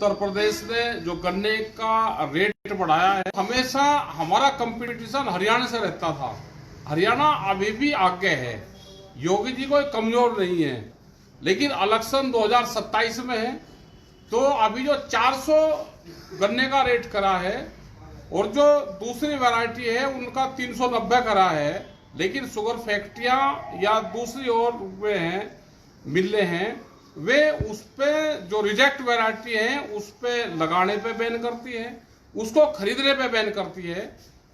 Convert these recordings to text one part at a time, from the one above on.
उत्तर प्रदेश ने जो गन्ने का रेट बढ़ाया है, हमेशा हमारा कंपटीशन हरियाणा से रहता था। हरियाणा अभी भी आगे है, योगी जी कोई कमजोर नहीं है, लेकिन इलेक्शन 2027 में है तो अभी जो 400 गन्ने का रेट करा है और जो दूसरी वैरायटी है उनका 390 करा है, लेकिन शुगर फैक्ट्रियां या दूसरी ओर वे हैं मिलें हैं, वे उस पे जो रिजेक्ट वैरायटी है उस पे लगाने पे बैन करती है, उसको खरीदने पे बैन करती है,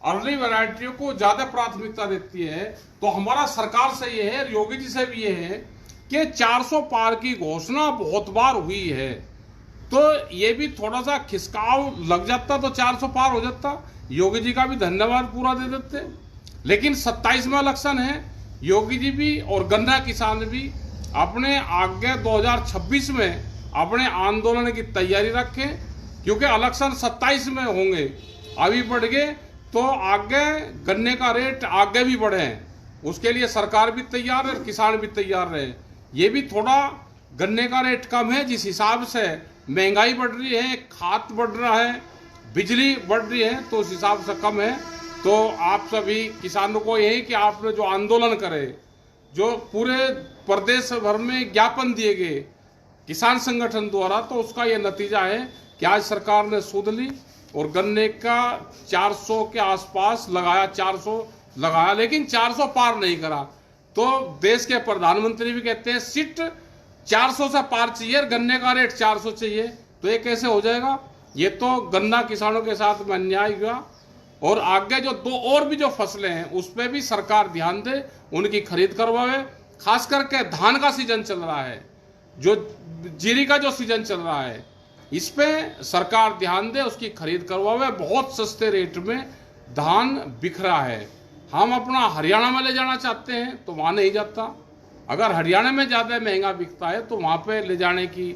अर्ली वैरायटियों को ज्यादा प्राथमिकता देती है। तो हमारा सरकार से ये है, योगी जी से भी ये है कि 400 पार की घोषणा बहुत बार हुई है, तो ये भी थोड़ा सा खिसकाव लग जाता तो 400 पार हो जाता, योगी जी का भी धन्यवाद पूरा दे देते। लेकिन 27 में इलेक्शन है, योगी जी भी और गन्ना किसान भी अपने आगे 2026 में अपने आंदोलन की तैयारी रखें, क्योंकि इलेक्शन 27 में होंगे, अभी बढ़ गए तो आगे गन्ने का रेट आगे भी बढ़े, उसके लिए सरकार भी तैयार है, किसान भी तैयार रहे। ये भी थोड़ा गन्ने का रेट कम है, जिस हिसाब से महंगाई बढ़ रही है, खाद बढ़ रहा है, बिजली बढ़ रही है, तो उस हिसाब से कम है। तो आप सभी किसानों को यही कि आपने जो आंदोलन करे, जो पूरे प्रदेश भर में ज्ञापन दिए गए किसान संगठन द्वारा, तो उसका यह नतीजा है कि आज सरकार ने सूद ली और गन्ने का 400 के आसपास लगाया, 400 लगाया, लेकिन 400 पार नहीं करा। तो देश के प्रधानमंत्री भी कहते हैं सिट 400 से पार चाहिए, गन्ने का रेट 400 चाहिए, तो ये कैसे हो जाएगा? ये तो गन्ना किसानों के साथ में अन्याय हुआ। और आगे जो दो और भी जो फसलें हैं उस पर भी सरकार ध्यान दे, उनकी खरीद करवावे। खास करके धान का सीजन चल रहा है, जो जीरी का जो सीजन चल रहा है, इस पे सरकार ध्यान दे, उसकी खरीद करवावे। बहुत सस्ते रेट में धान बिक रहा है। हम अपना हरियाणा में ले जाना चाहते हैं तो वहाँ नहीं जाता, अगर हरियाणा में ज़्यादा महंगा बिकता है तो वहाँ पे ले जाने की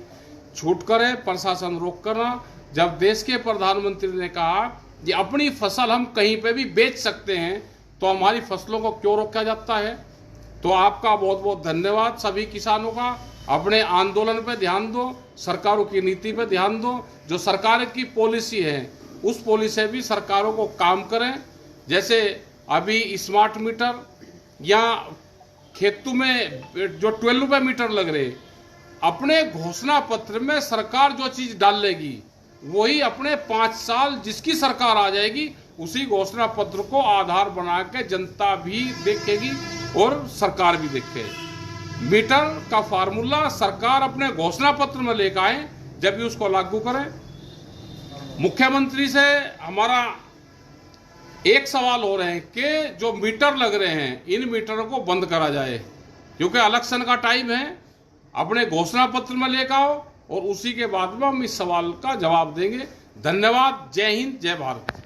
छूट करे, प्रशासन रोक करना। जब देश के प्रधानमंत्री ने कहा कि अपनी फसल हम कहीं पे भी बेच सकते हैं, तो हमारी फसलों को क्यों रोका जाता है? तो आपका बहुत बहुत धन्यवाद सभी किसानों का। अपने आंदोलन पे ध्यान दो, सरकारों की नीति पे ध्यान दो, जो सरकार की पॉलिसी है उस पॉलिसी से भी सरकारों को काम करें। जैसे अभी स्मार्ट मीटर या खेतों में जो 12 रुपये मीटर लग रहे, अपने घोषणा पत्र में सरकार जो चीज डालेगी वही अपने 5 साल जिसकी सरकार आ जाएगी उसी घोषणा पत्र को आधार बना के जनता भी देखेगी और सरकार भी देखे। मीटर का फार्मूला सरकार अपने घोषणा पत्र में लेकर आए, जब भी उसको लागू करें। मुख्यमंत्री से हमारा एक सवाल हो रहे हैं कि जो मीटर लग रहे हैं इन मीटरों को बंद करा जाए, क्योंकि इलेक्शन का टाइम है। अपने घोषणा पत्र में लेकर आओ और उसी के बाद में हम इस सवाल का जवाब देंगे। धन्यवाद। जय हिंद, जय भारत।